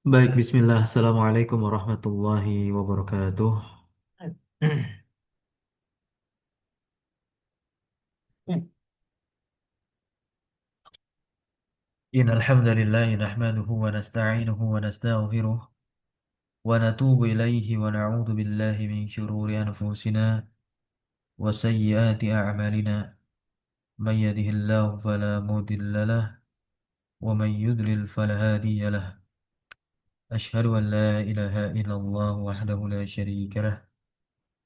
Baik, bismillah. Assalamualaikum warahmatullahi wabarakatuh. Innal hamdalillah nahmaduhu wa nasta'inuhu wa nastaghfiruh wa natubu ilaihi wa na'udzu billahi min syururi anfusina wa sayyiati a'malina. Man yahdihillahu fala mudilla lahu wa man yudlil fala hadiya lahu. Asyhadu an la ilaha illallah wahdahu la syarika lah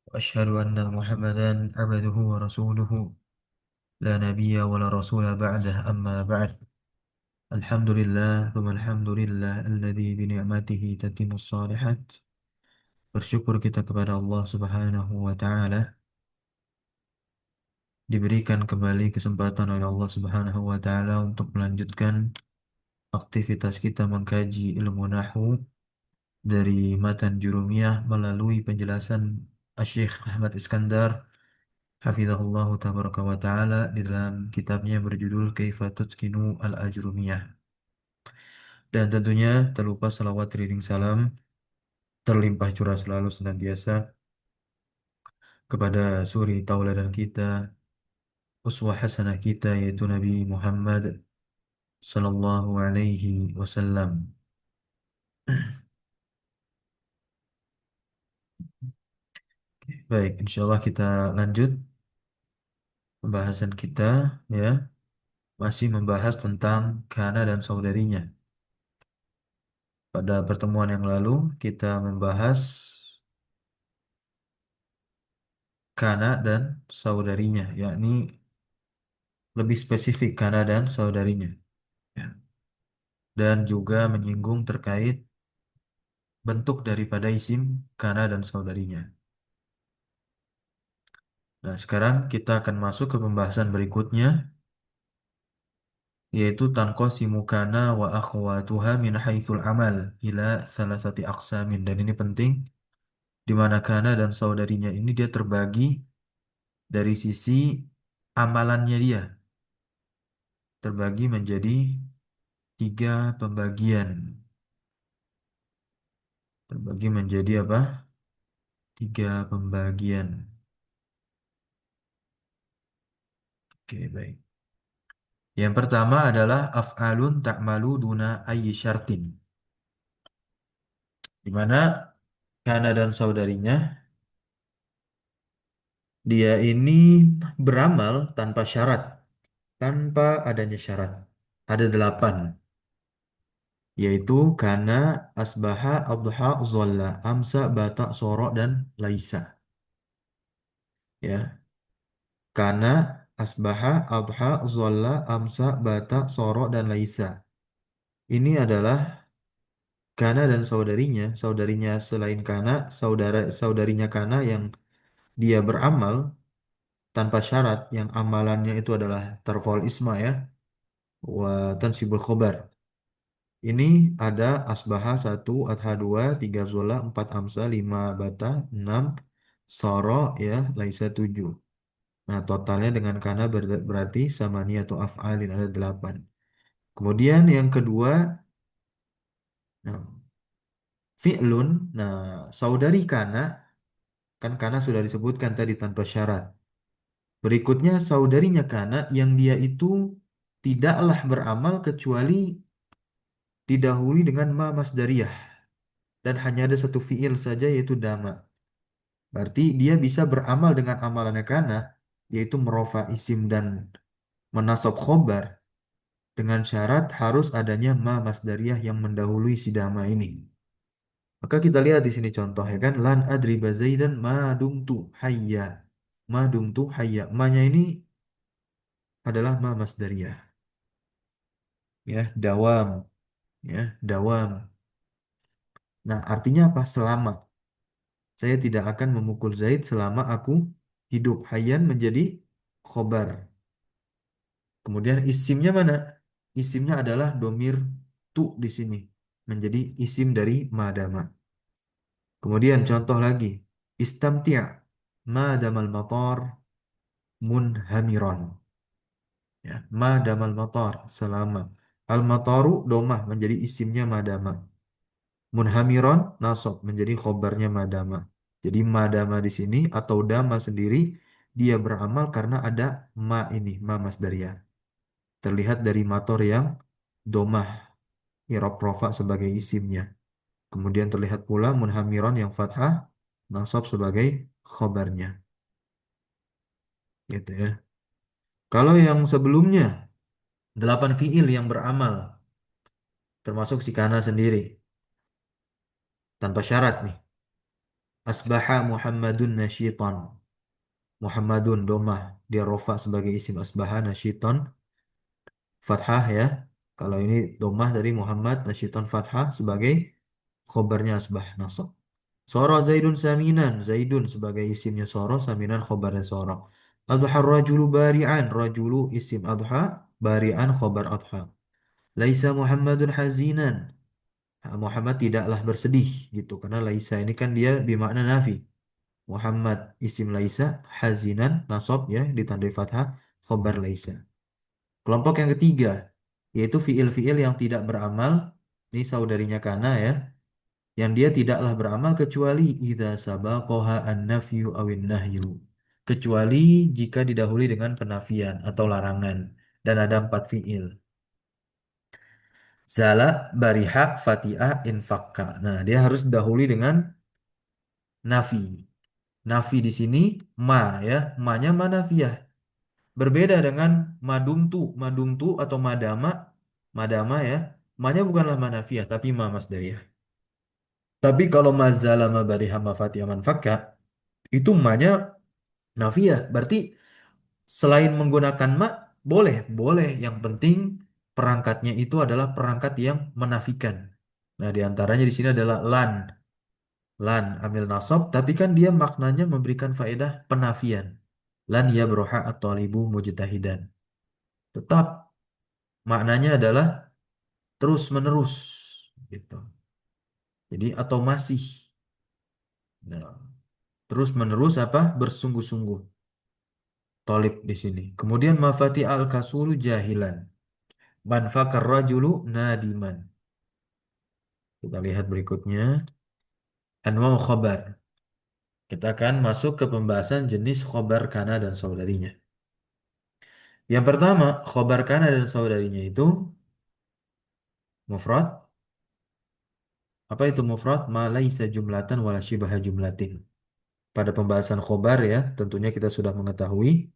wa asyhadu anna Muhammadan abduhu wa rasuluhu la nabiyya wa la rasula ba'dah amma ba'd. Alhamdulillah, thumma alhamdulillah, alladzi bi ni'matihi tatimmus shalihat. Bersyukur kita kepada Allah Subhanahu wa Ta'ala, diberikan kembali kesempatan oleh Allah Subhanahu wa Ta'ala untuk melanjutkan aktivitas kita mengkaji ilmu nahwu dari matan Jurumiyah melalui penjelasan Asy-Syaikh Ahmad Iskandar hafizahullah tabaraka wa ta'ala di dalam kitabnya berjudul Kaifa Tutqinu Al-Ajrumiyah. Dan tentunya terlupa salawat iring salam terlimpah curah selalu senantiasa kepada suri tauladan kita, uswah hasanah kita yaitu Nabi Muhammad sallallahu alaihi wasallam. Baik, insya Allah kita lanjut pembahasan kita, ya, masih membahas tentang kana dan saudarinya. Pada pertemuan yang lalu kita membahas kana dan saudarinya, yakni lebih spesifik kana dan saudarinya, ya. Dan juga menyinggung terkait bentuk daripada isim kana dan saudarinya. Nah, sekarang kita akan masuk ke pembahasan berikutnya, yaitu tanqasimu kana wa akhwatuha min haitsul amal ila salasati aqsamin. Dan ini penting, di mana kana dan saudarinya ini dia terbagi dari sisi amalannya dia, terbagi menjadi tiga pembagian. Terbagi menjadi apa? Tiga pembagian. Oke, baik. Yang pertama adalah af'alun ta'malu duna ayyi syartin. Di mana kana dan saudarinya dia ini beramal tanpa syarat, tanpa adanya syarat. Ada delapan, yaitu kana, asbaha, adha, zolla, amsa, bata, soro, dan laisa. Ya, kana, asbaha, adha, zolla, amsa, bata, soro, dan laisa. Ini adalah kana dan saudarinya, saudarinya selain kana, saudarinya kana yang dia beramal tanpa syarat, yang amalannya itu adalah tarfa'ul isma, ya, wa tansibul khobar. Ini ada asbaha satu, adha dua, tiga zola, empat amsa, lima bata, enam soro, ya, laisa tujuh. Nah, totalnya dengan kana berarti samani atau af'alin ada delapan. Kemudian yang kedua, nah, fi'lun. Nah, saudari kana, kan kana sudah disebutkan tadi tanpa syarat. Berikutnya saudarinya kana yang dia itu tidaklah beramal kecuali didahului dengan ma masdariyah, dan hanya ada satu fiil saja yaitu dama. Berarti dia bisa beramal dengan amalannya kana, yaitu merofa isim dan menasab khobar, dengan syarat harus adanya ma masdariyah yang mendahului si dama ini. Maka kita lihat di sini contoh, ya kan, lan adriba zaidan ma dumtu hayya. Ma dumtu hayya. Ma-nya ini adalah ma masdariyah. Ya, dawam, ya, dawam. Nah, artinya apa? Selama. Saya tidak akan memukul Zaid selama aku hidup. Hayyan menjadi khobar. Kemudian isimnya mana? Isimnya adalah domir tu di sini. Menjadi isim dari madama. Kemudian contoh lagi. Istamti' madamal matar munhamiron. Ya, madamal matar selama. Al-mataru domah menjadi isimnya madama. Munhamiron nasab menjadi khobarnya madama. Jadi madama di sini atau dama sendiri dia beramal karena ada ma ini, ma masdariyah. Terlihat dari mator yang domah, i'rab rofa sebagai isimnya. Kemudian terlihat pula munhamiron yang fathah, nasab sebagai khobarnya. Gitu ya. Kalau yang sebelumnya, 8 fiil yang beramal, termasuk si kana sendiri, tanpa syarat nih. Asbaha Muhammadun nasyiton. Muhammadun domah dia rofa sebagai isim asbaha nasyiton fathah ya. Kalau ini domah dari Muhammad nasyiton fathah sebagai khobarnya asbah nasab. Soro Zaidun Saminan Zaidun sebagai isimnya Soro Saminan khobarnya Soro. Adha rajulu bari'an rajulu isim adha bari'an khobar adha. Laisa Muhammadun hazinan. Muhammad tidaklah bersedih gitu karena laisa ini kan dia bermakna nafi. Muhammad isim laisa hazinan nasab ya ditandai fathah khobar laisa. Kelompok yang ketiga yaitu fiil-fiil yang tidak beramal, ini saudarinya kana ya, yang dia tidaklah beramal kecuali idza sabaqaha an-nafyu awin nahyu. Kecuali jika didahului dengan penafian atau larangan dan ada 4 fiil. Zala, bariha, fatiha, infakka. Nah, dia harus didahului dengan nafi. Nafi di sini ma ya, ma-nya manafiyah. Berbeda dengan madumtu, madumtu atau madama, madama ya. Ma-nya bukanlah manafiyah tapi ma masdariyah. Tapi kalau mazala mabariha mafatiyah manfakka itu ma-nya nafiyah. Berarti selain menggunakan ma boleh, boleh. Yang penting perangkatnya itu adalah perangkat yang menafikan. Nah, di antaranya di sini adalah lan. Lan amil nasab, tapi kan dia maknanya memberikan faedah penafian. Lan ya broha atau libu mujtahidan. Tetap maknanya adalah terus menerus gitu. Jadi atau masih. Nah, terus menerus apa? Bersungguh-sungguh. Tolib di sini. Kemudian mafati al kasulu jahilan. Man fakar rajulu nadiman. Kita lihat berikutnya. Anwa khobar. Kita akan masuk ke pembahasan jenis khobar kana dan saudarinya. Yang pertama, khobar kana dan saudarinya itu mufrad. Apa itu mufrad? Ma laisa jumlatan wala syibaha jumlatin. Pada pembahasan khobar ya, tentunya kita sudah mengetahui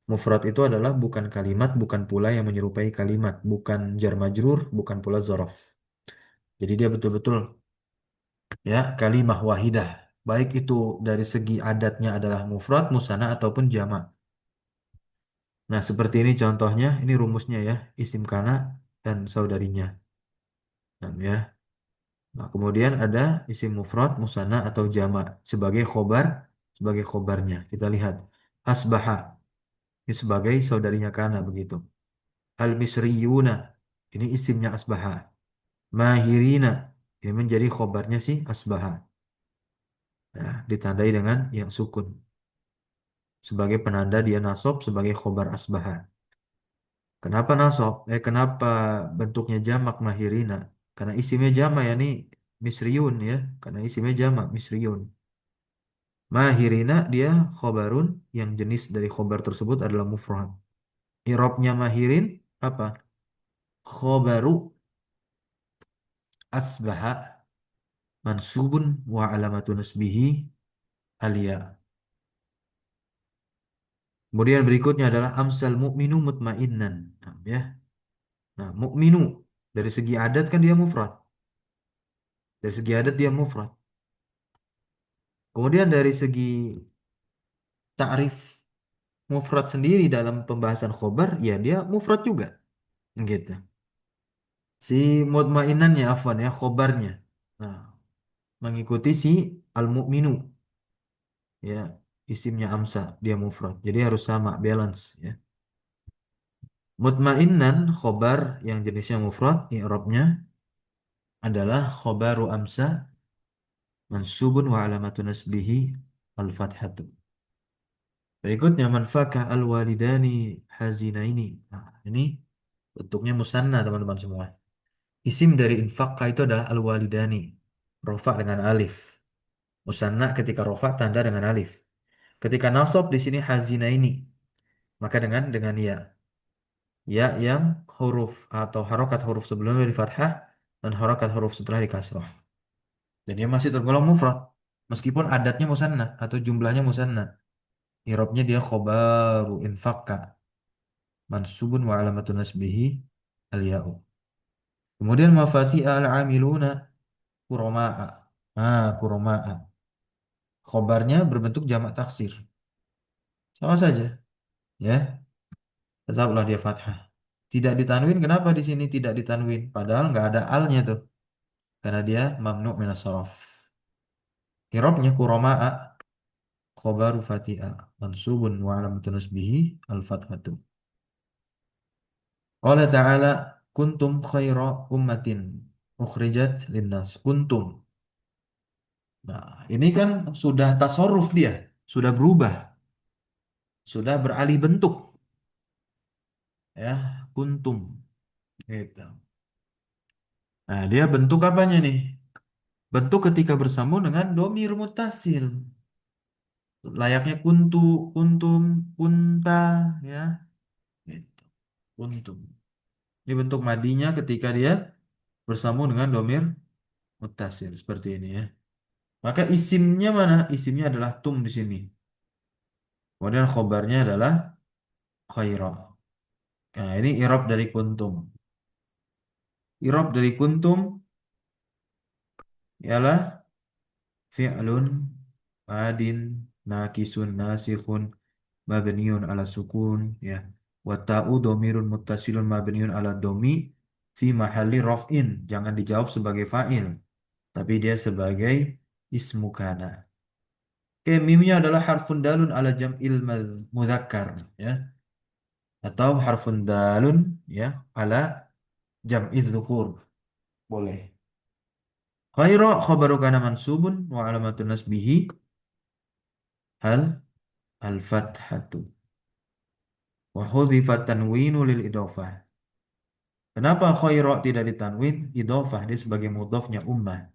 mufrad itu adalah bukan kalimat, bukan pula yang menyerupai kalimat, bukan jar majrur, bukan pula zorof. Jadi dia betul-betul ya kalimah wahidah. Baik itu dari segi adatnya adalah mufrad, musanna ataupun jamak. Nah, seperti ini contohnya, ini rumusnya ya, isim kana dan saudarinya. Nah, ya. Nah, kemudian ada isim mufrad, musanna atau jamak sebagai khobar, sebagai khobarnya. Kita lihat asbaha ini sebagai saudarinya kana begitu. Al-misriyuna ini isimnya asbaha. Mahirina ini menjadi khobarnya si asbaha. Nah, ditandai dengan yang sukun sebagai penanda dia nasab sebagai khobar asbaha. Kenapa nasab? Kenapa bentuknya jamak mahirina? Karena isimnya jamak ya nih misriun ya. Karena isimnya jamak misriun. Mahirina dia khobarun yang jenis dari khobar tersebut adalah mufrad. Irobnya mahirin apa? Khobaru asbaha mansubun wa alamatu nasbihi alia. Kemudian berikutnya adalah amsal mu'minu mutmainnan. Nah, ya. Nah, mukminu dari segi adat kan dia mufrad. Dari segi adat dia mufrad. Kemudian dari segi ta'rif mufrad sendiri dalam pembahasan khobar, ya dia mufrad juga. Gitu. Si mutmainannya afwan ya khobarnya. Nah, mengikuti si al-mu'minu ya isimnya amsa dia mufrad. Jadi harus sama balance ya. Mutmainnan khobar yang jenisnya mufrad, i'rabnya adalah khobaru amsa mansubun wa alamatu nasbihi al-fathatu. Berikutnya manfakah al-walidani hazinaini. Nah, ini bentuknya musanna teman-teman semua. Isim dari infakah itu adalah al-walidani. rofa dengan alif. Musanna ketika rofa tanda dengan alif. Ketika nasab di sini hazina ini, maka dengan ya. Ya yang huruf atau harokat huruf sebelumnya di fathah dan harokat huruf setelah di kasrah. Dan dia masih tergolong mufrad. Meskipun adatnya musanna atau jumlahnya musanna. Irobnya dia khobaru infakka. Mansubun wa alamatun nasbihi al-ya'u. Kemudian mafati al-amiluna kuroma'a. Kuroma'a. Khobarnya berbentuk jamak taksir. Sama saja. Ya, tetaplah dia fathah. Tidak ditanwin, kenapa di sini tidak ditanwin? Padahal nggak ada alnya tuh. Karena dia mamnu minas sorof. Irobnya kuroma'a. Khobaru fati'a. Mansubun wa alamatun nasbihi al-fathatu. Qala ta'ala kuntum khaira ummatin ukhrijat linnas. Kuntum. Nah, ini kan sudah tasarruf dia, sudah berubah, sudah beralih bentuk ya, kuntum gitu. Nah, dia bentuk apanya nih? Bentuk ketika bersambung dengan domir mutasil. Layaknya kuntu, kuntum, kunta ya, gitu. Kuntum. Ini bentuk madinya ketika dia bersambung dengan domir mutasil seperti ini ya. Maka isimnya mana? Isimnya adalah tum di sini. Kemudian khobarnya adalah khaira. Nah, ini irob dari kuntum. Irob dari kuntum ialah fi'lun adin nakisun nasikhun mabniun ala sukun ya. Wa ta'u dhamirun muttasilun mabniun ala domi fi mahalli raf'in. Jangan dijawab sebagai fa'il, tapi dia sebagai ismu kana. Oke, mimnya adalah harfun dalun ala jam'il mudzakkar ya, atau harfun dalun ya ala jam'idz dzukur. Boleh. Khairu khabaru kana mansubun wa alamatun nasbihi hal al-fathatu wa hudhifat tanwinu lil idhofah. Kenapa khairu tidak ditanwin? Idhofah dia sebagai mudhofnya ummah.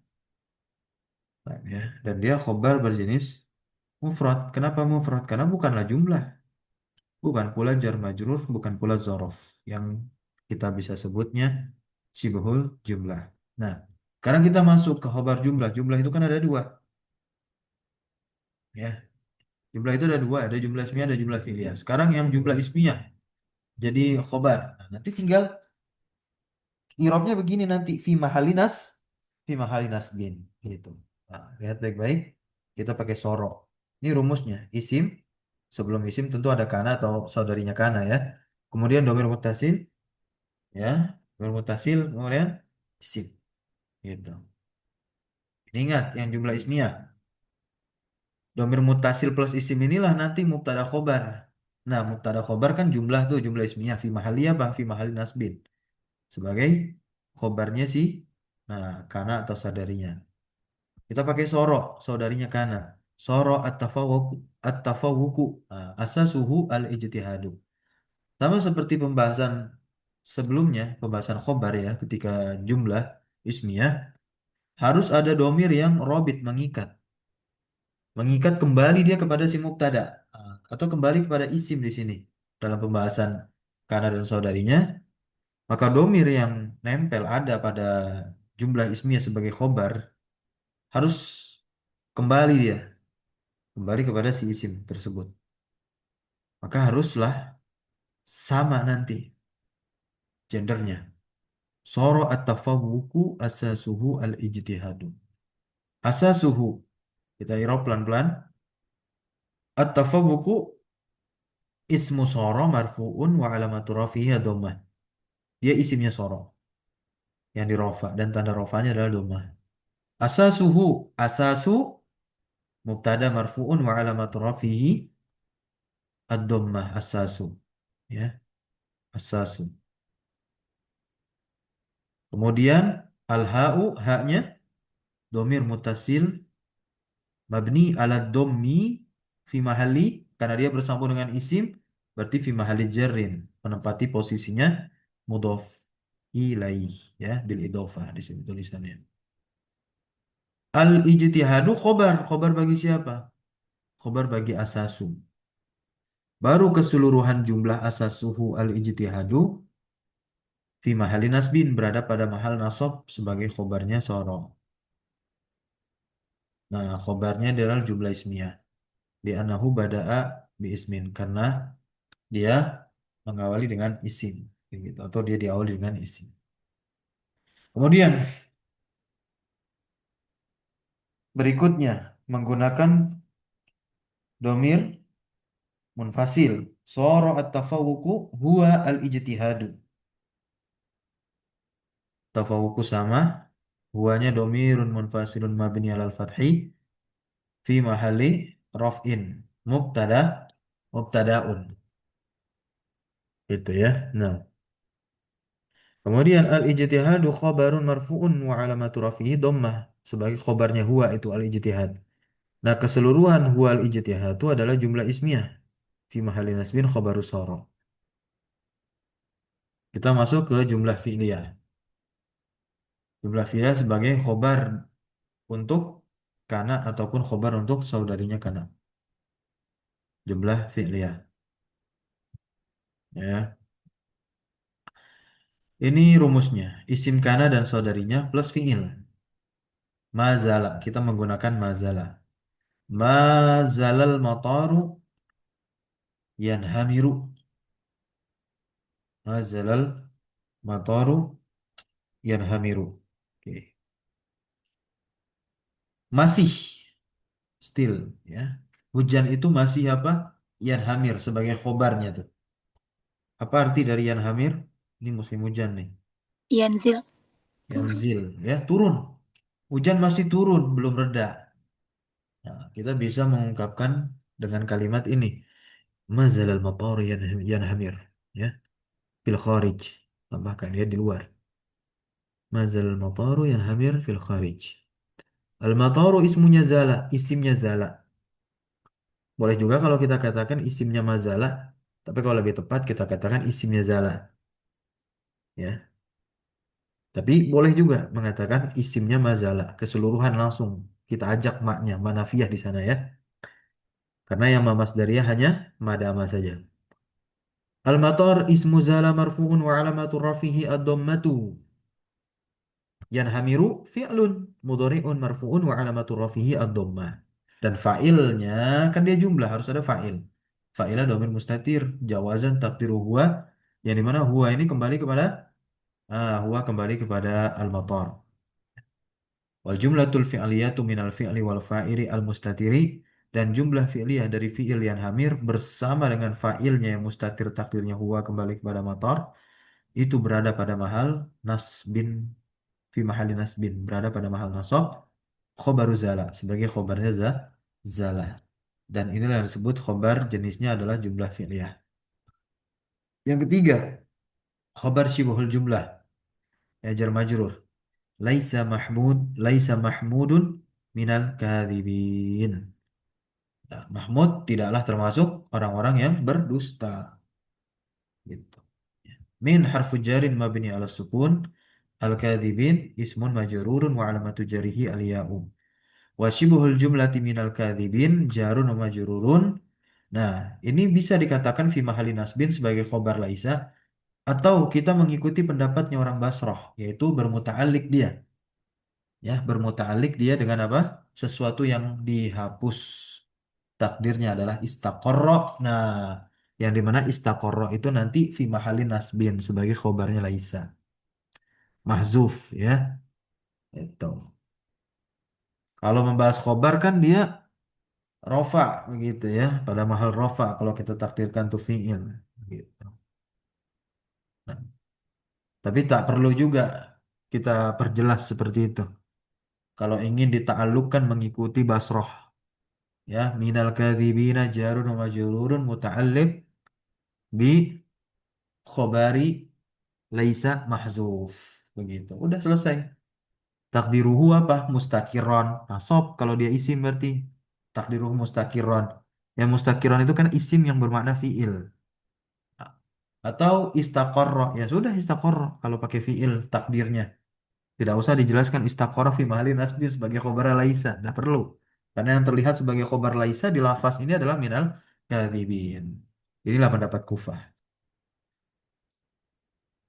Nah, ya. Dan dia khobar berjenis mufrad. Kenapa mufrad? Karena bukanlah jumlah. Bukan pula jar majrur, bukan pula zorof. Yang kita bisa sebutnya sibhul jumlah. Nah, sekarang kita masuk ke khobar jumlah. Jumlah itu kan ada dua. Ya, jumlah itu ada dua. Ada jumlah ismiyah, ada jumlah fi'liyah. Sekarang yang jumlah ismiyah jadi khobar. Nah, nanti tinggal irobnya begini nanti fi mahalinas bin gitu. Nah, lihat baik-baik. Kita pakai soro. Ini rumusnya. Isim sebelum isim tentu ada kana atau saudarinya kana ya. Kemudian domir mutasil ya, domir mutasil kemudian isim gitu. Ini ingat yang jumlah ismiyah. Domir mutasil plus isim inilah nanti mubtada khobar. Nah, mubtada khobar kan jumlah tuh jumlah ismiyah fi mahali apa? Fi mahali nasbin. Sebagai khobarnya si nah kana atau sadarinya. Kita pakai soro, saudarinya kana. Soro at-tafawuku asasuhu al-ijtihadu. Sama seperti pembahasan sebelumnya, pembahasan khobar ya, ketika jumlah ismiyah harus ada domir yang robit mengikat. Mengikat kembali dia kepada si mubtada atau kembali kepada isim di sini dalam pembahasan kana dan saudarinya. Maka domir yang nempel ada pada jumlah ismiyah sebagai khobar harus kembali dia, kembali kepada si isim tersebut. Maka haruslah sama nanti gendernya. Soro at-tafawuku asasuhu al-ijtihadu. Asasuhu, kita irau pelan-pelan. At-tafawuku ismu soro marfu'un wa alamatu rafihi dhammah. Dia isimnya soro yang dirofa dan tanda rofanya adalah dhammah. Asasuhu, asasu mubtada marfu'un wa alamatu rafihi ad-dhammah asasu. Ya, asasu. Kemudian al-ha'u, haknya domir mutasil mabni ala dhammi fi mahalli karena dia bersambung dengan isim berarti fi mahalli jarrin menempati posisinya mudhof ilaih ya bil idhofah di sini tulisannya. Al-ijtihadu khobar. Khobar bagi siapa? Khobar bagi asasu. Baru keseluruhan jumlah asasuhu al-ijtihadu fi mahali nasbin berada pada mahal nasab sebagai khobarnya soro. Nah, khobarnya adalah jumlah ismiyah. Di anahu bada'a bi ismin karena dia mengawali dengan isim, gitu. Atau dia diawali dengan isim. Kemudian berikutnya menggunakan domir munfasil. Soro at-tafawuku huwa al-ijtihadu. Tafawuku sama. Huwanya domirun munfasilun mabni alal fathi fi mahali raf'in. Mubtadaun. Gitu ya. Nah, kemudian al-ijtihadu khabarun marfu'un wa alamatu rafihi dhammah sebagai khobarnya huwa itu al-ijtihad. Nah, keseluruhan huwa al-ijtihad itu adalah jumlah ismiyah fi mahalli nasbin khabaru sara. Kita masuk ke jumlah fi'liyah. Jumlah fi'liyah sebagai khobar untuk kana ataupun khobar untuk saudarinya kana. Jumlah fi'liyah. Ya. Ini rumusnya. Isim kana dan saudarinya plus fi'il. Mazala. Kita menggunakan mazala. Mazalal mataru yanhamiru. Mazalal mataru yanhamiru. Oke. Masih. Still. Ya. Hujan itu masih apa? Yanhamir sebagai khobarnya tuh. Apa arti dari yanhamir? Ini musim hujan nih. Yanzil. Turun. Yanzil. Ya, turun. Hujan masih turun, belum reda. Nah, kita bisa mengungkapkan dengan kalimat ini. Mazalal matar yanhamir. Ya. Fil kharij. Tambahkan dia di luar. Mazalal mataru yanhamir fil kharij. Al-mataru ismunya zala. Isimnya zala. Boleh juga kalau kita katakan isimnya mazala. Tapi kalau lebih tepat kita katakan isimnya zala. Ya. Tapi boleh juga mengatakan isimnya mazala. Keseluruhan langsung. Kita ajak maknya. Manafiyah di sana ya. Karena yang mamasdariyah hanya madama saja. Al-matar ismu zala marfu'un wa alamatu rafihi ad-dhammatu. Yanhamiru fi'lun mudhari'un marfu'un wa alamatu rafihi ad-dhammah. Dan fa'ilnya kan dia jumlah harus ada fa'il. Fa'ilnya dhamir mustatir, jawazan taqdiru huwa yang dimana huwa ini kembali kepada huwa kembali kepada al-matar. Wal jumlatul fi'liyatu minal fi'li wal fa'ili al-mustatiri dan jumlah fi'liyah dari fi'il yang hamir bersama dengan fa'ilnya yang mustatir takdirnya huwa kembali kepada matar itu berada pada mahal nasbin fi mahali nasbin berada pada mahal nasab khobaru zala sebagai khobarnya zala dan inilah yang disebut khobar jenisnya adalah jumlah fi'liyah. Yang ketiga khobar syibhul jumlah ya jar majrur laisa mahmudun minal kadhibin. Nah, Mahmud tidaklah termasuk orang-orang yang berdusta. Gitu. Min harfu jarin mabni ala sukun al-kadhibin ismun majrurun wa alamatu jarihi al-ya'u. Wa shibuhul jumlati minal kadhibin jarun wa majrurun. Nah, ini bisa dikatakan fi mahali nasbin sebagai khobar laisa atau kita mengikuti pendapatnya orang Basrah yaitu bermuta'alliq dia. Ya, bermuta'alliq dia dengan apa? Sesuatu yang dihapus. Takdirnya adalah istaqarra. Nah, yang dimana istaqarra itu nanti fi mahalin nasbin sebagai khobarnya laisa. Mahzuf ya. Itu. Kalau membahas khobar kan dia rofa begitu ya. Pada mahal rofa kalau kita takdirkan tuh fi'il. Gitu. Nah, tapi tak perlu juga kita perjelas seperti itu. Kalau ingin dita'alluqkan mengikuti basroh. Ya, minal kadzibina jarun wa majrurun muta'alliq bi khobari laisa mahzuf begitu udah selesai takdiruhu apa mustaqiron nasab kalau dia isim berarti takdiruhu mustaqiron yang mustaqiron itu kan isim yang bermakna fiil atau istaqarra ya sudah istaqarra kalau pakai fiil takdirnya Tidak usah dijelaskan istaqara fi mahalli nasbin sebagai khobar laisa. Tidak perlu. Karena yang terlihat sebagai khobar laisa di lafaz ini adalah minal kadzibin. Inilah pendapat Kufah.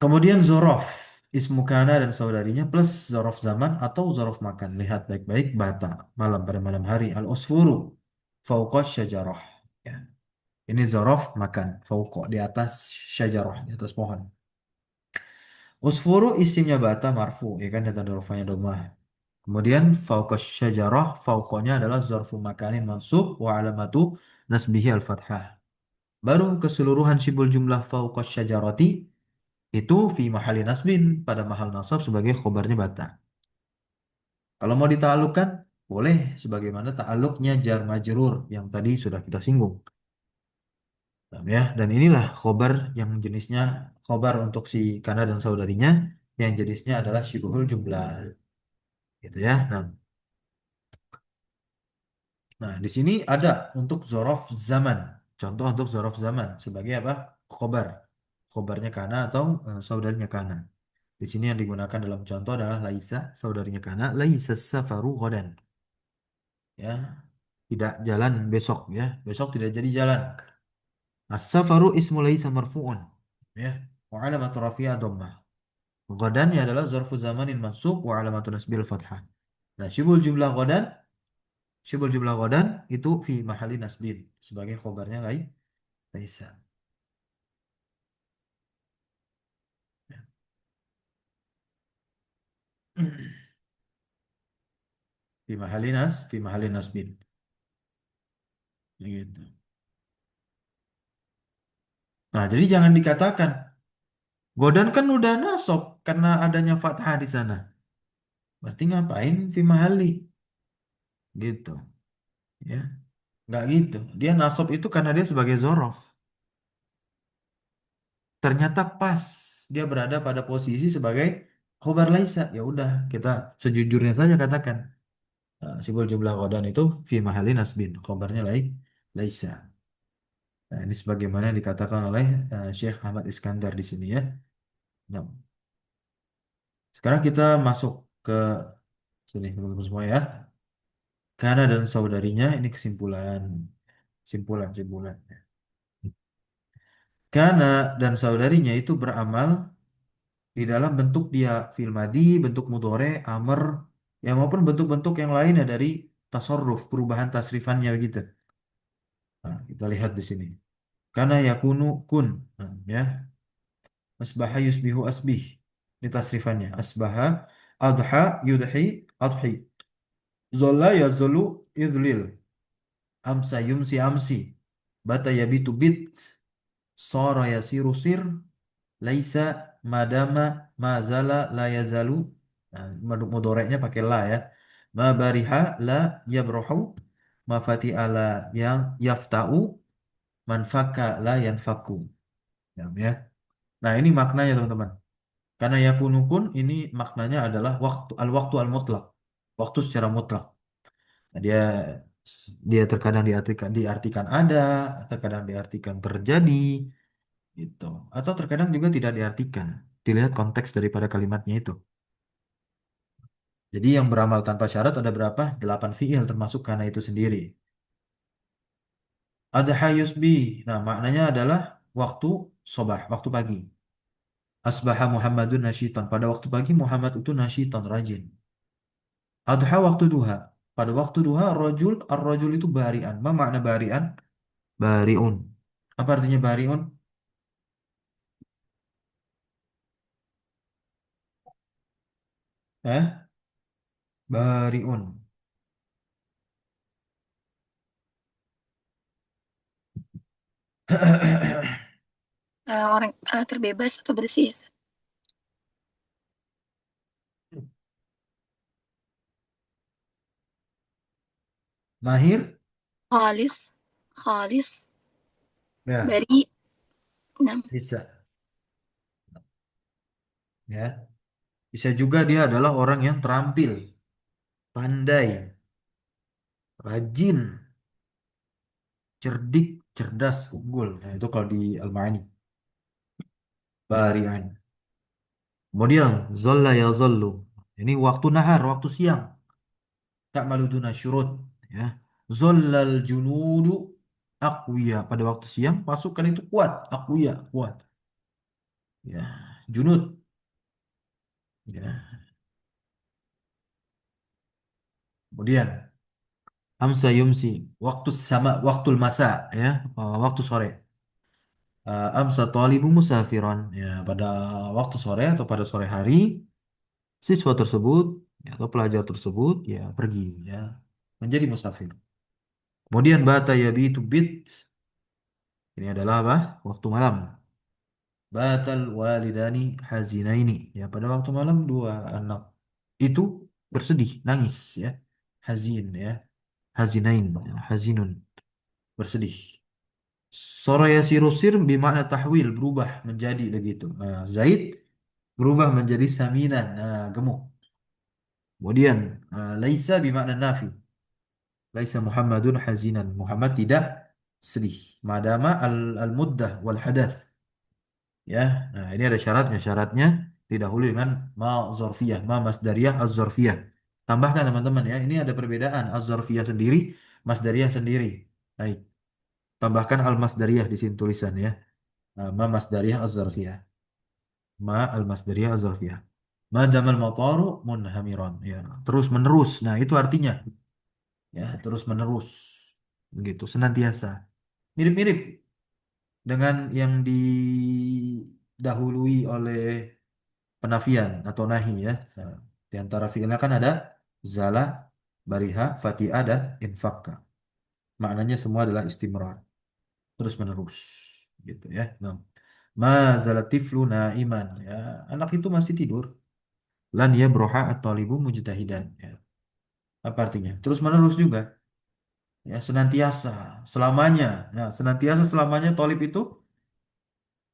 Kemudian zorof, ismu kana dan saudarinya plus zorof zaman atau zorof makan. Lihat baik-baik bata malam pada malam hari. Al-usfuru fauqa syajarah. Ya. Ini zorof makan. Fauqa di atas syajarah, di atas pohon. Usfuru isimnya bata marfu, ya kan dan tanda rafanya domah. Kemudian fauqa syajarah, fauqanya adalah zarfu makanin mansub wa alamatu nasbihi al-fathah. Baru keseluruhan sibul jumlah fauqa syajarati itu fi mahali nasbin pada mahal nasab sebagai khobarnya bata. Kalau mau dita'alluqkan boleh sebagaimana ta'alluqnya jar majrur yang tadi sudah kita singgung. Paham ya, dan inilah khobar yang jenisnya khobar untuk si kana dan saudarinya yang jenisnya adalah syibhul jumlah. Gitu ya. Nah, di sini ada untuk zorof zaman. Contoh untuk zorof zaman sebagai apa? Khobar. Khobarnya kana atau saudarinya kana. Di sini yang digunakan dalam contoh adalah Laisa, saudarinya Kana. Laisa safaru ghadan. Ya, tidak jalan besok ya. Besok tidak jadi jalan. As-safaru ismu laisa marfu'un. Ya, wa alamatu rafi'a dhammah. Ghadan ya adalah zarfu zamanin mansub wa alamatu nasbil fathah. Nah, syibul jumlah ghadan itu fi mahali nasbin sebagai khobarnya Laisa. Ya. Fi mahali nasbin. Gitu. Nah, jadi jangan dikatakan Godan kan udah nasab karena adanya fathah di sana. Berarti ngapain fi mahali? Gitu, ya. Nggak gitu. Dia nasab itu karena dia sebagai zorof. Ternyata pas dia berada pada posisi sebagai khobar laisa. Ya udah, kita sejujurnya saja katakan. Simbol jumlah Godan itu fi mahali nasbin. Khobarnya laisa. Nah, ini sebagaimana dikatakan oleh Syekh Ahmad Iskandar di sini ya. Nah, sekarang kita masuk ke sini teman-teman semua ya. Kana dan saudarinya ini kesimpulan, simpulan. Kana dan saudarinya itu beramal di dalam bentuk dia fil madi, bentuk mudhore, amr, ya maupun bentuk-bentuk yang lainnya dari tasarruf, perubahan tasrifannya begitu. Nah, kita lihat di sini. Kana yakunu kun, nah, ya. Asbaha yusbihu asbih. Ini tasrifannya. Asbaha adha yudhi adhi. Zolla yazulu idlil. Amsa yumsi amsi. Bata yabitu bit. Sora yasiru sir. Laisa madama mazala la yazalu. Nah, mudoreknya pakai la ya. Ma bariha la yabrohu. Ma fati'a la yang yafta'u. Man fakka la yanfaku. Ya. Nah, ini maknanya teman-teman. Karena yakunu pun ini maknanya adalah waktu al mutlak. Waktu secara mutlak. Nah, dia dia terkadang diartikan ada, terkadang diartikan terjadi, gitu. Atau terkadang juga tidak diartikan. Dilihat konteks daripada kalimatnya itu. Jadi yang beramal tanpa syarat ada berapa? 8 fiil termasuk karena itu sendiri. Ada hayusbi. Nah, maknanya adalah waktu sobah, waktu pagi. Asbaha Muhammadun nasyiton. Pada waktu pagi Muhammad itu nasyiton, rajin. Adha waktu duha. Pada waktu duha ar-rajul itu bari'an. Apa makna bari'an? Bari'un. Apa artinya bari'un? Eh? Bari'un. Orang terbebas atau bersih ya. Mahir? Khalis, khalis Ya, dari 6. bisa. Ya. Bisa juga dia adalah orang yang terampil, pandai, rajin, cerdik, cerdas, unggul. Nah, itu kalau di Al-Ma'ani. Bari'an. Kemudian, zolla ya zollu. Ini waktu nahar, waktu siang. Ta'malu duna syurut. Ya. Zollal junudu aqwiya. Pada waktu siang, pasukan itu kuat. Aqwiya, kuat. Ya. Junud. Ya. Kemudian, amsa yumsi. Waktu sama, waktu masa. Ya. Waktu sore. Amsa talibu musafiron. Ya. Pada waktu sore atau pada sore hari, siswa tersebut ya, atau pelajar tersebut ya pergi ya menjadi musafir. Kemudian bata yabitu bit ini adalah apa? Waktu malam. Batal walidani hazinaini. Ya, pada waktu malam dua anak itu bersedih, nangis ya. Hazin ya. Hazinain, ya. Hazinun, bersedih. Soraya sirusir bermakna tahwil, berubah menjadi begitu. Nah, Zaid berubah menjadi saminan, nah, gemuk. Kemudian laisa bermakna nafi. Laisa Muhammadun hazinan. Muhammad tidak sedih. Madama al-muddah wal hadath. Ya, nah ini ada syaratnya. Syaratnya didahului dengan ma zorfiyah, ma masdariyah az-zorfiyah. Tambahkan teman-teman ya, ini ada perbedaan az-zorfiyah sendiri, masdariyah sendiri. Baik, tambahkan al-masdariyah di sini tulisan ya. Ma masdariyah az-zorfiyah. Ma al-masdariyah az-zorfiyah. Madamal mataru munhamiron ya, terus menerus. Nah, itu artinya ya, terus menerus. Begitu, senantiasa. Mirip-mirip dengan yang didahului oleh penafian atau nahi ya. Nah, di antara fiilnya kan ada zala, bariha, fatiha, dan infakka. Maknanya semua adalah istimrar, terus menerus gitu ya. Nah, ma zalatiflu naiman ya, anak itu masih tidur. Lan ya broha at-talibu mujtahidan ya. Apa artinya? Terus menerus juga ya, senantiasa, selamanya. Nah, senantiasa selamanya tolib itu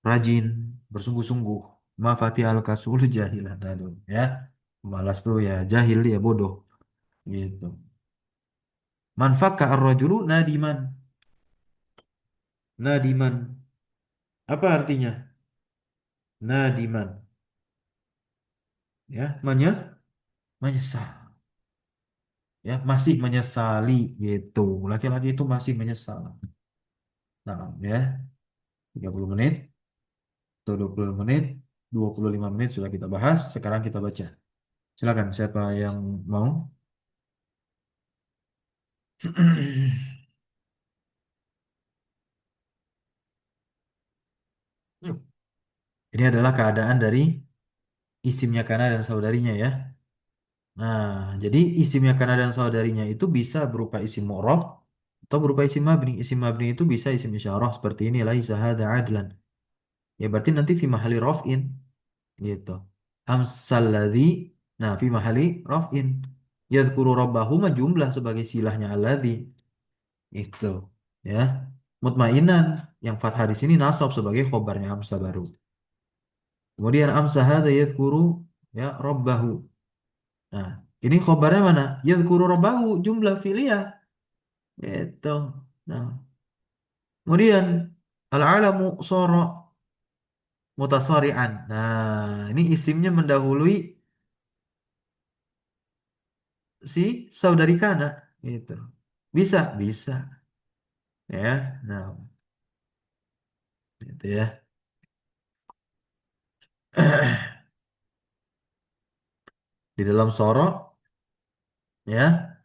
rajin, bersungguh-sungguh. Ma fatih al kasul jahilan. Aduh, ya. Malas tuh ya jahil ya bodoh gitu. Man fakka ar-rajulu nadiman. Nadiman. Apa artinya? Nadiman. Ya, menyesal. Ya, masih menyesali gitu. Laki-laki itu masih menyesal. Nah, ya, 30 menit atau 20 menit, 25 menit sudah kita bahas. Sekarang kita baca. Silakan siapa yang mau? Ini adalah keadaan dari isimnya Kana dan saudarinya ya. Nah, jadi isimnya Kana dan saudarinya itu bisa berupa isim mu'rab atau berupa isim mabni. Isim mabni itu bisa isim isyarah seperti ini laisa hadza adlan. Ya berarti nanti fi mahali raf'in gitu. Amsal ladzi, nah fi mahali raf'in. Yadhkuru rabbahu mah jumlah sebagai silahnya alladzi. Itu ya. Mutmainan yang fathah di sini nasab sebagai khobarnya amsa baru. Kemudian amsa hadza yadhkuru ya rabbahu. Nah, ini khobarnya mana? Yadhkuru rabbahu jumlah fi'liyah. Itu. Nah, kemudian al-alamu soro mutasari'an. Nah, ini isimnya mendahului si saudari kana. Gitu. Bisa, bisa. Ya, nah, gitu ya. Di dalam soro, ya,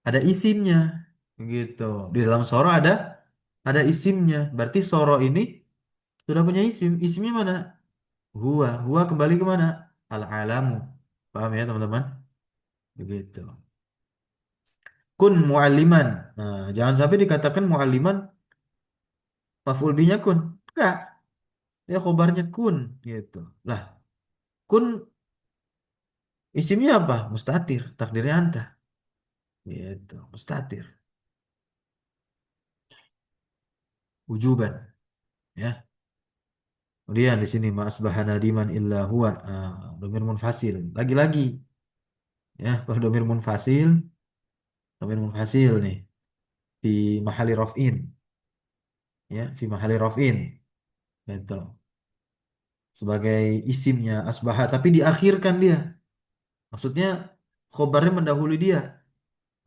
ada isimnya. Gitu. Di dalam soro ada isimnya. Berarti soro ini sudah punya isim. Isimnya mana? Huwa kembali ke mana? Al-alamu. Paham ya teman-teman? Begitu. Kun mu'alliman. Nah, jangan sampai dikatakan mu'alliman maf'ul binya kun. Enggak. Ya khobarnya kun gitu. Lah, kun isimnya apa? Mustatir, takdirnya anta. Gitu, mustatir. Wujuban, ya. Kemudian di sini ma'asbaha nadiman illa huwa. Domir munfasil. Lagi-lagi, ya, kalau domir munfasil nih di mahali raf'in, ya, di mahali raf'in. Gitu. Sebagai isimnya asbaha tapi diakhirkan dia Maksudnya khobarnya mendahului dia.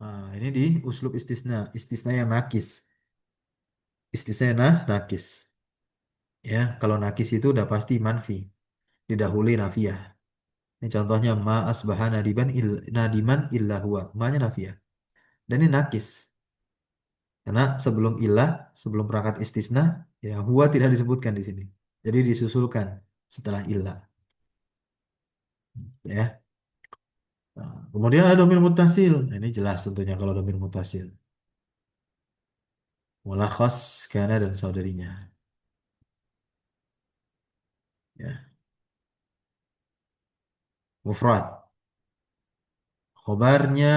Nah, ini di uslub istisna, istisna yang nakis. Istisna yang nakis. Ya, kalau nakis itu udah pasti manfi, didahului nafiyah. Ini contohnya ma asbaha nadiman illa huwa. Ma-nya nafiyah. Dan ini nakis. Karena sebelum ilah, sebelum perangkat istisna, ya huwa tidak disebutkan di sini. Jadi disusulkan setelah ilah. Ya. Nah, kemudian ada domir mutasil. Nah, ini jelas tentunya kalau domir mutasil. Mulakhas kana dan saudarinya. Ya. Mufrad. Khobarnya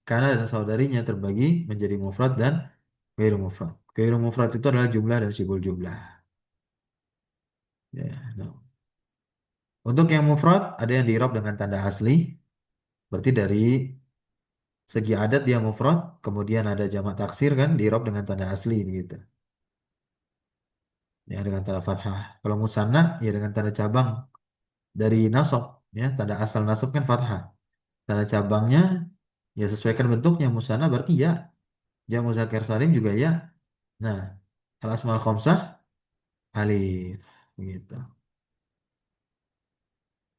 kana dan saudarinya terbagi menjadi mufrad dan ghairu mufrad. Ghairu mufrad itu adalah jumlah dan sibul jumlah. Ya, no. Untuk yang mufrad ada yang di-i'rab dengan tanda asli, berarti dari segi adat dia mufrad, kemudian ada jamak taksir kan di-i'rab dengan tanda asli begitu. Ya dengan tanda fathah. Kalau musanna ya dengan tanda cabang dari nasab, ya tanda asal nasab kan fathah. Tanda cabangnya ya sesuaikan bentuknya musanna berarti ya. Jamu muzakkar salim juga ya. Nah, al asmaul khamsah alif begitu.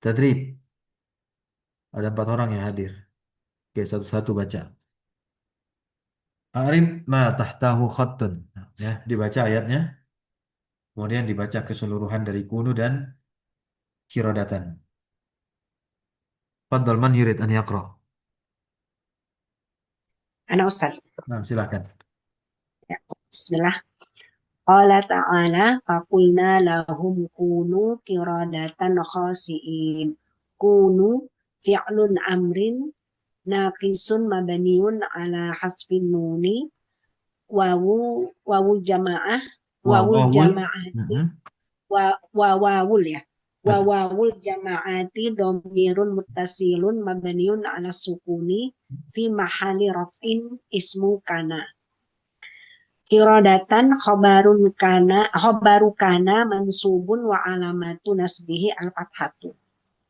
Tadrib, ada 4 orang yang hadir. Oke, satu-satu baca. Arif ma tahtahu khattun. Nah, ya, dibaca ayatnya, kemudian dibaca keseluruhan dari kunu dan kirodatan. Fadl man yurid an yaqra. Ana Ustaz. Nah, silakan. Ya. Bismillah. Qala ta'ala faqulna lahum kunu qiradatan khasi'in. Kunu fi'lun amrin naqisun mabniun ala hasbin nuni wawu wawu jamaah wawul Wawul. jamaati Mhm. wawul ya Betul. wawul jamaati domirun muttasilun mabniun ala sukuni fi mahali raf'in ismu kana. Irodatan khobaru kana mansubun wa alamatu nasbihi al-fathatu.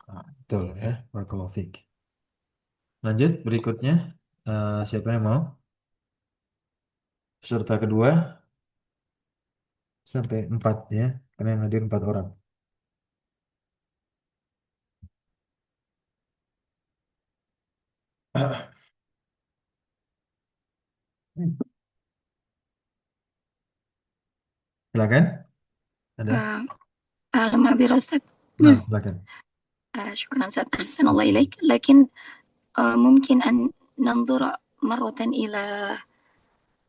Nah, betul ya. Barakallahu fiik. Lanjut berikutnya. Siapa yang mau? Peserta kedua sampai 4 ya. Karena yang hadir 4 orang. Silakan. Ada? معذرة أستاذ. Nah, silakan. شكرا أستاذ، أحسن الله إليك. لكن ممكن أن ننظر مرة إلى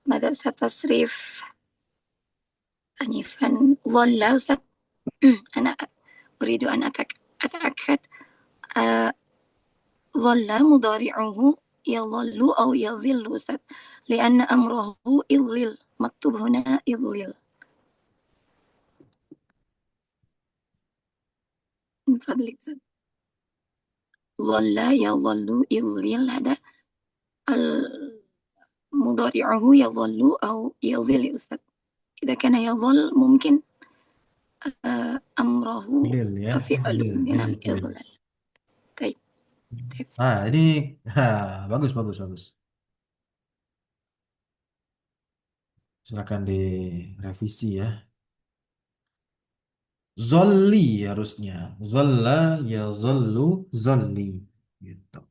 ماذا أستاذ تصريف أنيفا ظل أستاذ. أنا أريد أن أتأكد ظل مضارعه يظل أو يظل أستاذ، لأن أمره إظلل مكتوب هنا إظلل. من فضلك أستاذ. ظل يظل إظلل، هذا مضارعه يظل أو يظل أستاذ. إذا كان يظل ممكن أمره Lil ya. فعل Lil. نعم Lil. يظلل. طيب طيب أستاذ. Ini bagus bagus bagus. Silakan direvisi ya. Zolli harusnya. Zolla ya zollu zolli. Gitu.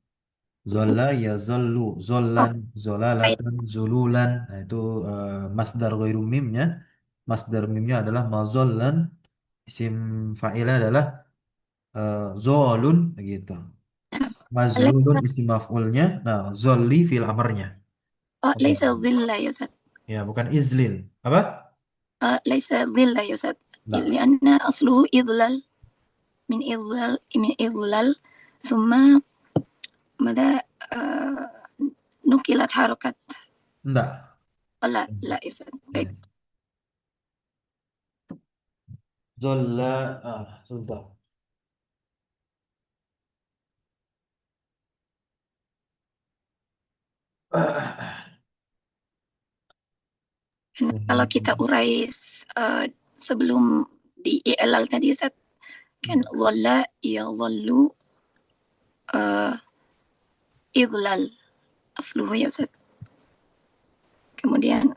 Zolla ya zollu. Oh, Zollan, baik. zolalatan, zululan. Nah itu masdar ghairu mimnya. Masdar mimnya adalah mazollan. Isim fa'ilnya adalah zolun. Gitu. Mazlulun isim maf'ulnya. Nah, zolli fil amarnya. ليس ظل يا أستاذ. Ya, bukan izlil. Apa? ليس ظل يا أستاذ، Enggak. لأن أصله إظلال، من إظلال ثم ماذا نقلت حركة. Enggak. لا لا يا أستاذ. طيب. Ya. Zolla. Sudah. Kalau kita urai sebelum di i'lal tadi Ustaz, kan dhalla yadhallu idlal asluhu ya Ustaz. Kemudian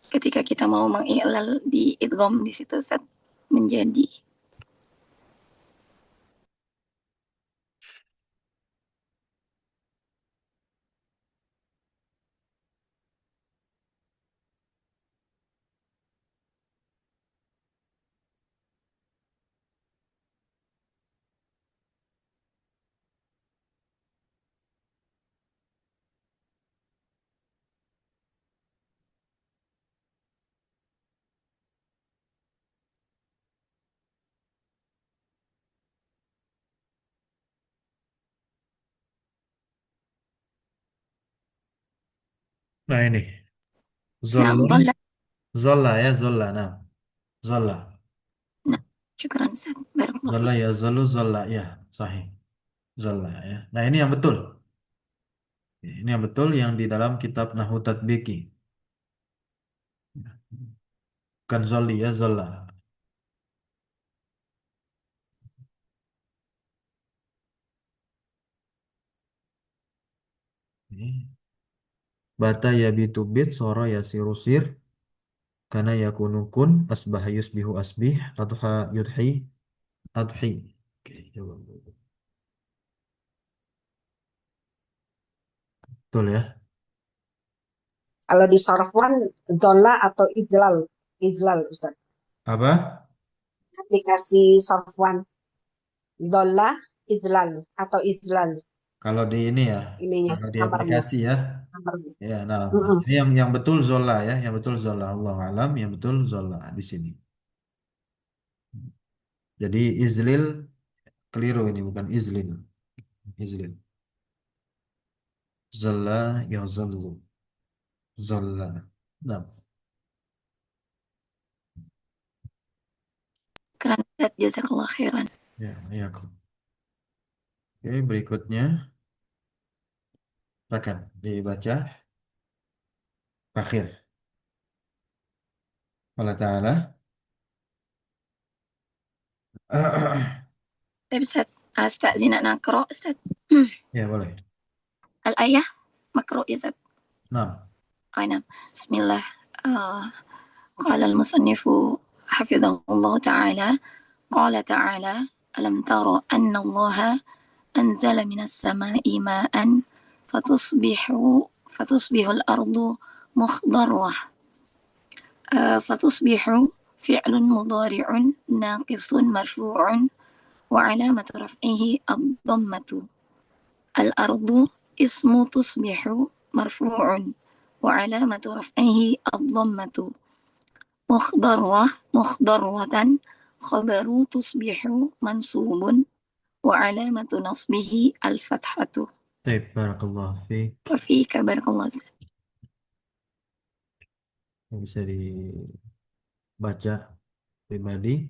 ketika kita mau mengiklal di idgham di situ Ustaz menjadi Nah ini, na'am zollun, dhalla. zolla ya, zolla. Nah, zolla. Nah, syukran Ustaz. Barakallahu Zolla fiik. ya, zollu, zolla ya, sahih. Zolla ya. Nah ini yang betul. Ini yang betul yang di dalam kitab Nahwu Tatbiki. Kan zolli ya, zolla. Ini. Bata ya bitubit, soro ya sirusir, karena ya kunukun, asbah yusbihu asbih, adha yudhi, adhi. Oke, coba. Betul ya. Kalau di Sarfwan, dola atau ijlal? Ijlal, Ustaz. Apa? Aplikasi Sarfwan, dola, ijlal, atau ijlal. Kalau di ini ya, Ininya, kalau di kamarnya. aplikasi ya, Kamarnya. ya, nah, Mm-mm. ini yang betul Zola ya, yang betul Zola. Allah alam, yang betul Zola di sini. Jadi izlil keliru ini bukan izlil, izlil. Zola ya zallu, Zola. Nah, Keren Ustaz, jazakallah khairan. ya, ya. Oke, berikutnya akan dibaca akhir. Allah Ta'ala. Tapi Ustaz, astazin an aqra Ustaz. Ya boleh. Al-ayah makro ya Ustaz. Nah, Ay, na'am. Bismillah. Ah, قال المصنف حفظه الله تعالى قال تعالى ألم تر أن الله أنزل من السماء ماء فتصبح فتصبح الأرض مخضرة. فتصبح فعل مضارع ناقص مرفوع وعلامة رفعه الضمة. الأرض اسم تصبح مرفوع وعلامة رفعه الضمة. مخضرة خبر تصبح منصوب وعلامة نصبه الفتحة. baik, barakallah fiik. وفيك بارك الله فيك. Bisa dibaca pribadi,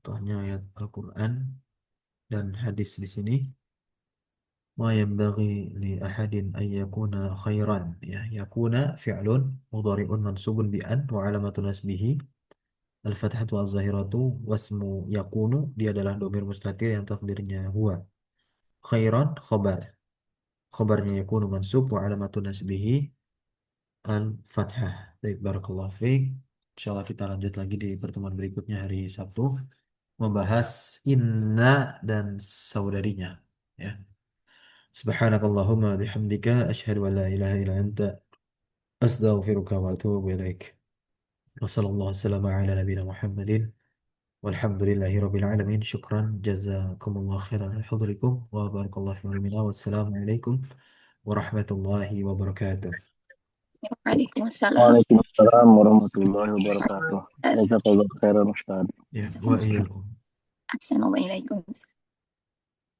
contohnya ayat Al-Quran dan hadis di sini. Ma yanbaghi li ahadin an yakuna khairan, ya, yakuna fi'lun mudhari'un mansubun bi an wa alamatu nasbihi al-fathatu az-zahiratu wasmu yakunu, dia adalah domir mustatir yang takdirnya huwa. Khairan khabar, khabarnya yakunu mansub wa alamatu nasbihi al-fathah. Baik, barakallahu fiik. Insyaallah kita lanjut lagi di pertemuan berikutnya hari Sabtu membahas inna dan saudarinya, ya. Subhanakallahumma bihamdika asyhadu an la ilaha illa anta astaghfiruka wa atubu ilaik. Wa sallallahu wasallam ala nabiyyina Muhammadin walhamdulillahi rabbil alamin. Syukran jazakumullah khairan li hudurikum wa barakallahu fi ilmina. Wassalamu alaikum warahmatullahi wabarakatuh. وعليكم السلام. Waalaikumsalam warahmatullahi wabarakatuh. Jazakallah khairan Ustaz. Ya, wa iyyakum. أحسن الله إليكم.